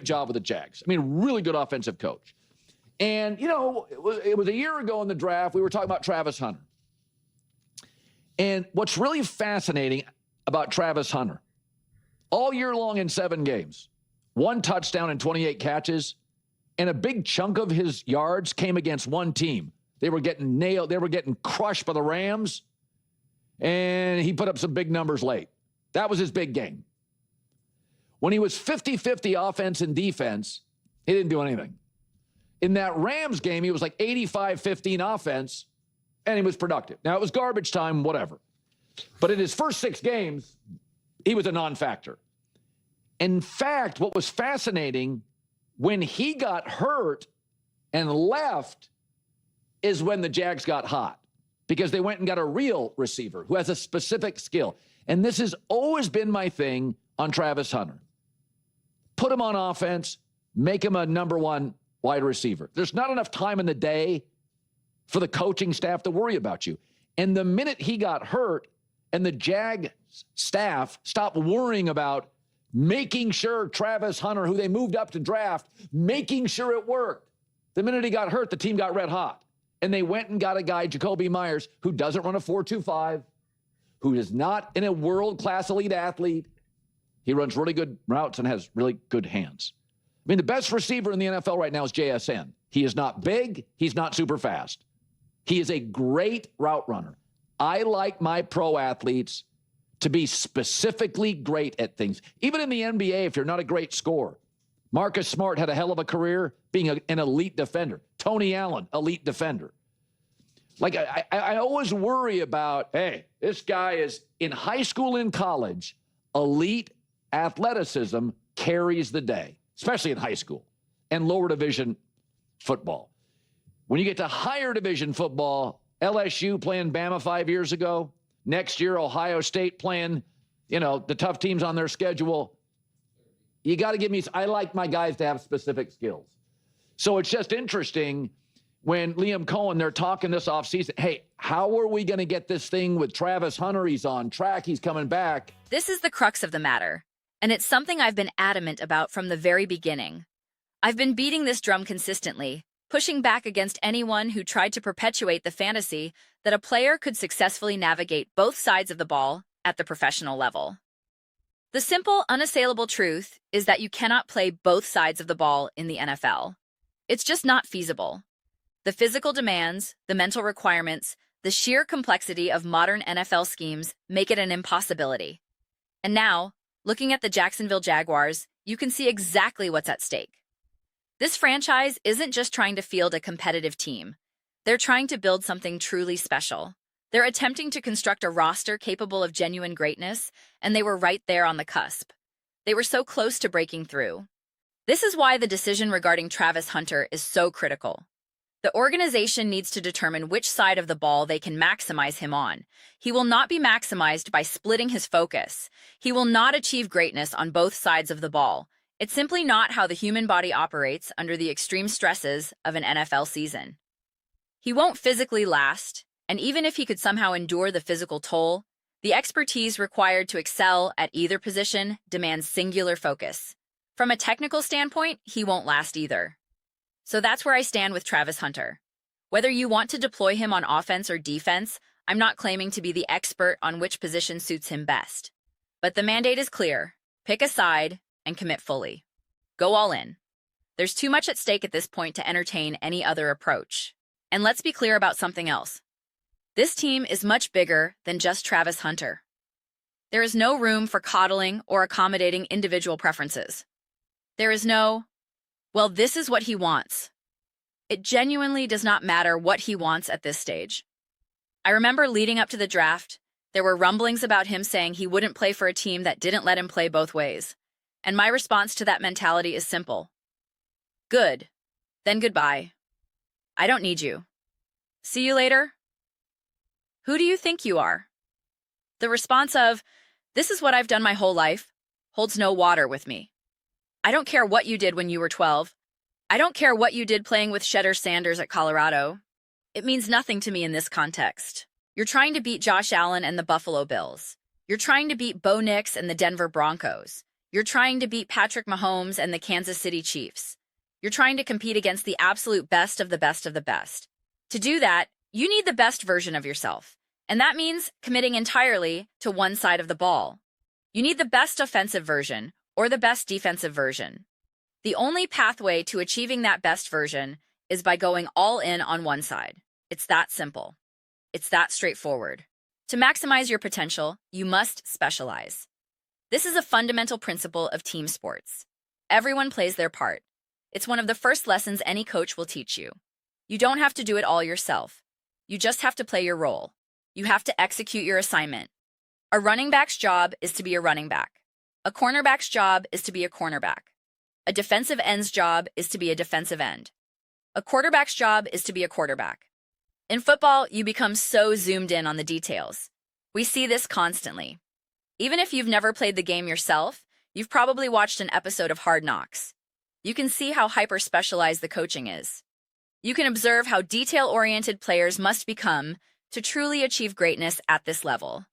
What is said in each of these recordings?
job with the Jags. I mean, really good offensive coach. And, you know, it was a year ago in the draft, we were talking about Travis Hunter. And what's really fascinating about Travis Hunter, all year long in 7 games, 1 touchdown and 28 catches, and a big chunk of his yards came against one team. They were getting nailed. They were getting crushed by the Rams, and he put up some big numbers late. That was his big game. When he was 50-50 offense and defense, he didn't do anything. In that Rams game, he was like 85-15 offense, and he was productive. Now, it was garbage time, whatever. But in his first 6 games, he was a non-factor. In fact, what was fascinating, when he got hurt and left is when the Jags got hot, because they went and got a real receiver who has a specific skill. And this has always been my thing on Travis Hunter. Put him on offense, make him a number 1 wide receiver. There's not enough time in the day for the coaching staff to worry about you. And the minute he got hurt and the Jag staff stopped worrying about making sure Travis Hunter, who they moved up to draft, making sure it worked. The minute he got hurt, the team got red hot. And they went and got a guy, Jacoby Myers, who doesn't run a 4.25, who is not in a world-class elite athlete. He runs really good routes and has really good hands. I mean, the best receiver in the NFL right now is JSN. He is not big. He's not super fast. He is a great route runner. I like my pro athletes to be specifically great at things. Even in the NBA, if you're not a great scorer. Marcus Smart had a hell of a career being an elite defender. Tony Allen, elite defender. Like, I always worry about, hey, this guy is in high school and college, elite athleticism carries the day, especially in high school and lower division football. When you get to higher division football, LSU playing Bama 5 years ago, next year Ohio State playing, you know, the tough teams on their schedule. You got to give me, I like my guys to have specific skills. So it's just interesting when Liam Cohen, they're talking this offseason, hey, how are we going to get this thing with Travis Hunter? He's on track. He's coming back. This is the crux of the matter, and it's something I've been adamant about from the very beginning. I've been beating this drum consistently, pushing back against anyone who tried to perpetuate the fantasy that a player could successfully navigate both sides of the ball at the professional level. The simple, unassailable truth is that you cannot play both sides of the ball in the NFL. It's just not feasible. The physical demands, the mental requirements, the sheer complexity of modern NFL schemes make it an impossibility. And now, looking at the Jacksonville Jaguars, you can see exactly what's at stake. This franchise isn't just trying to field a competitive team. They're trying to build something truly special. They're attempting to construct a roster capable of genuine greatness, and they were right there on the cusp. They were so close to breaking through. This is why the decision regarding Travis Hunter is so critical. The organization needs to determine which side of the ball they can maximize him on. He will not be maximized by splitting his focus. He will not achieve greatness on both sides of the ball. It's simply not how the human body operates under the extreme stresses of an NFL season. He won't physically last, and even if he could somehow endure the physical toll, the expertise required to excel at either position demands singular focus. From a technical standpoint, he won't last either. So that's where I stand with Travis Hunter. Whether you want to deploy him on offense or defense, I'm not claiming to be the expert on which position suits him best. But the mandate is clear. Pick a side and commit fully. Go all in. There's too much at stake at this point to entertain any other approach. And let's be clear about something else. This team is much bigger than just Travis Hunter. There is no room for coddling or accommodating individual preferences. There is no, well, this is what he wants. It genuinely does not matter what he wants at this stage. I remember leading up to the draft, there were rumblings about him saying he wouldn't play for a team that didn't let him play both ways. And my response to that mentality is simple. Good. Then goodbye. I don't need you. See you later. Who do you think you are? The response of, this is what I've done my whole life, holds no water with me. I don't care what you did when you were 12. I don't care what you did playing with Shedder Sanders at Colorado. It means nothing to me in this context. You're trying to beat Josh Allen and the Buffalo Bills. You're trying to beat Bo Nix and the Denver Broncos. You're trying to beat Patrick Mahomes and the Kansas City Chiefs. You're trying to compete against the absolute best of the best of the best. To do that, you need the best version of yourself. And that means committing entirely to one side of the ball. You need the best offensive version or the best defensive version. The only pathway to achieving that best version is by going all in on one side. It's that simple. It's that straightforward. To maximize your potential, you must specialize. This is a fundamental principle of team sports. Everyone plays their part. It's one of the first lessons any coach will teach you. You don't have to do it all yourself. You just have to play your role. You have to execute your assignment. A running back's job is to be a running back. A cornerback's job is to be a cornerback. A defensive end's job is to be a defensive end. A quarterback's job is to be a quarterback. In football, you become so zoomed in on the details. We see this constantly. Even if you've never played the game yourself, you've probably watched an episode of Hard Knocks. You can see how hyper-specialized the coaching is. You can observe how detail-oriented players must become to truly achieve greatness at this level.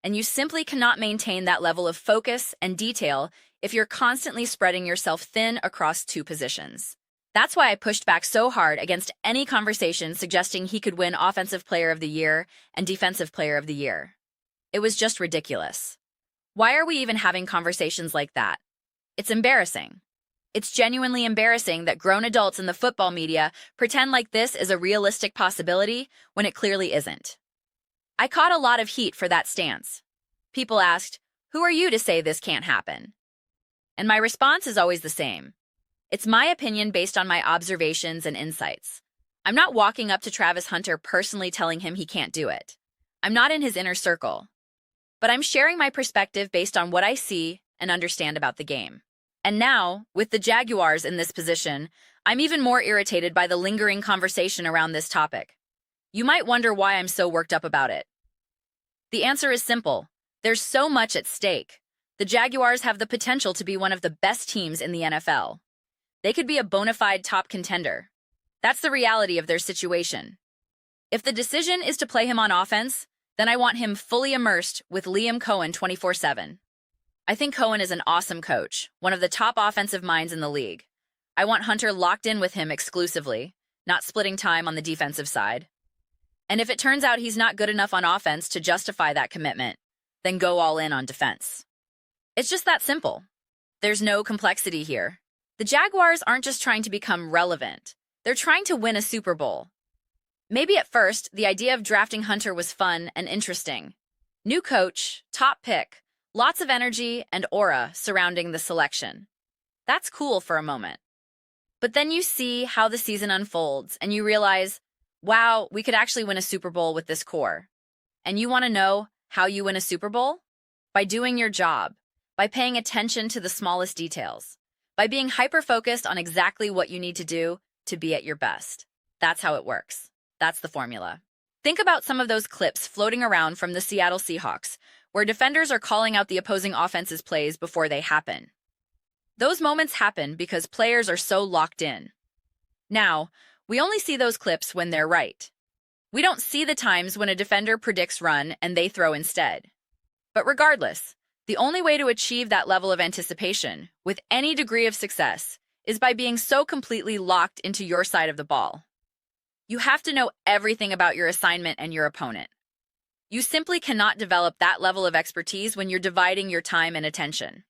And you simply cannot maintain that level of focus and detail if you're constantly spreading yourself thin across two positions. That's why I pushed back so hard against any conversation suggesting he could win Offensive Player of the Year and Defensive Player of the Year. It was just ridiculous. Why are we even having conversations like that? It's embarrassing. It's genuinely embarrassing that grown adults in the football media pretend like this is a realistic possibility when it clearly isn't. I caught a lot of heat for that stance. People asked, "Who are you to say this can't happen?" And my response is always the same. It's my opinion based on my observations and insights. I'm not walking up to Travis Hunter personally telling him he can't do it. I'm not in his inner circle. But I'm sharing my perspective based on what I see and understand about the game. And now, with the Jaguars in this position, I'm even more irritated by the lingering conversation around this topic. You might wonder why I'm so worked up about it. The answer is simple. There's so much at stake. The Jaguars have the potential to be one of the best teams in the NFL. They could be a bona fide top contender. That's the reality of their situation. If the decision is to play him on offense, then I want him fully immersed with Liam Cohen 24/7. I think Cohen is an awesome coach, one of the top offensive minds in the league. I want Hunter locked in with him exclusively, not splitting time on the defensive side. And if it turns out he's not good enough on offense to justify that commitment, then go all in on defense. It's just that simple. There's no complexity here. The Jaguars aren't just trying to become relevant. They're trying to win a Super Bowl. Maybe at first, the idea of drafting Hunter was fun and interesting. New coach, top pick, lots of energy and aura surrounding the selection. That's cool for a moment. But then you see how the season unfolds and you realize, wow, we could actually win a Super Bowl with this core. And you want to know how you win a Super Bowl? By doing your job, by paying attention to the smallest details, by being hyper-focused on exactly what you need to do to be at your best. That's how it works. That's the formula. Think about some of those clips floating around from the Seattle Seahawks, where defenders are calling out the opposing offense's plays before they happen. Those moments happen because players are so locked in. Now, we only see those clips when they're right. We don't see the times when a defender predicts run and they throw instead. But regardless, the only way to achieve that level of anticipation with any degree of success is by being so completely locked into your side of the ball. You have to know everything about your assignment and your opponent. You simply cannot develop that level of expertise when you're dividing your time and attention.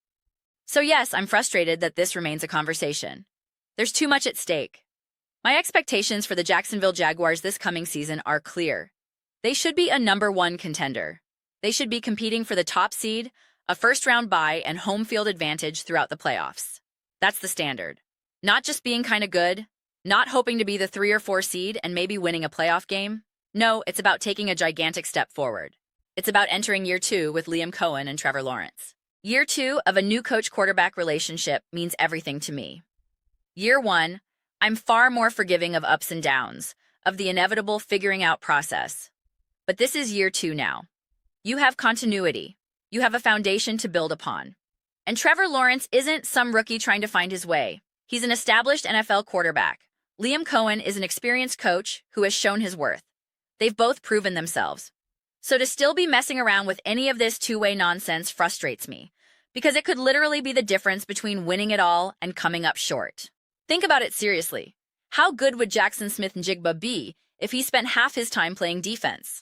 So yes, I'm frustrated that this remains a conversation. There's too much at stake. My expectations for the Jacksonville Jaguars this coming season are clear. They should be a #1 contender. They should be competing for the top seed, a first-round bye, and home field advantage throughout the playoffs. That's the standard. Not just being kind of good, not hoping to be the 3 or 4 seed and maybe winning a playoff game. No, it's about taking a gigantic step forward. It's about entering year 2 with Liam Cohen and Trevor Lawrence. Year 2 of a new coach-quarterback relationship means everything to me. Year 1, I'm far more forgiving of ups and downs, of the inevitable figuring out process. But this is year 2 now. You have continuity. You have a foundation to build upon. And Trevor Lawrence isn't some rookie trying to find his way. He's an established NFL quarterback. Liam Cohen is an experienced coach who has shown his worth. They've both proven themselves. So to still be messing around with any of this two-way nonsense frustrates me, because it could literally be the difference between winning it all and coming up short. Think about it seriously. How good would Jackson Smith-Njigba be if he spent half his time playing defense?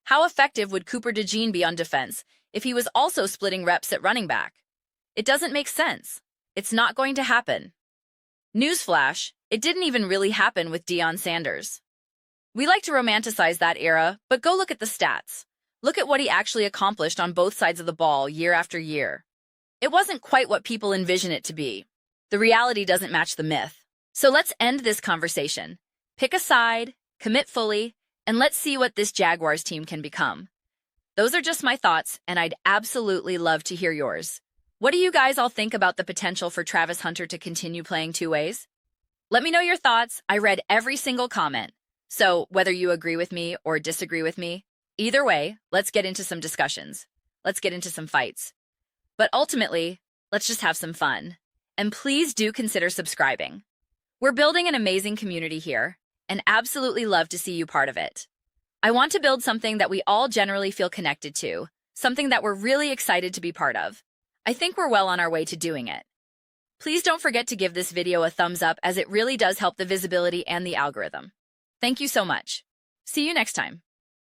How effective would Cooper DeJean be on defense if he was also splitting reps at running back? It doesn't make sense. It's not going to happen. Newsflash, it didn't even really happen with Deion Sanders. We like to romanticize that era, but go look at the stats. Look at what he actually accomplished on both sides of the ball year after year. It wasn't quite what people envision it to be. The reality doesn't match the myth. So let's end this conversation. Pick a side, commit fully, and let's see what this Jaguars team can become. Those are just my thoughts, and I'd absolutely love to hear yours. What do you guys all think about the potential for Travis Hunter to continue playing two ways? Let me know your thoughts. I read every single comment. So whether you agree with me or disagree with me, either way, let's get into some discussions. Let's get into some fights. But ultimately, let's just have some fun. And please do consider subscribing. We're building an amazing community here, and absolutely love to see you part of it. I want to build something that we all generally feel connected to, something that we're really excited to be part of. I think we're well on our way to doing it. Please don't forget to give this video a thumbs up, as it really does help the visibility and the algorithm. Thank you so much. See you next time.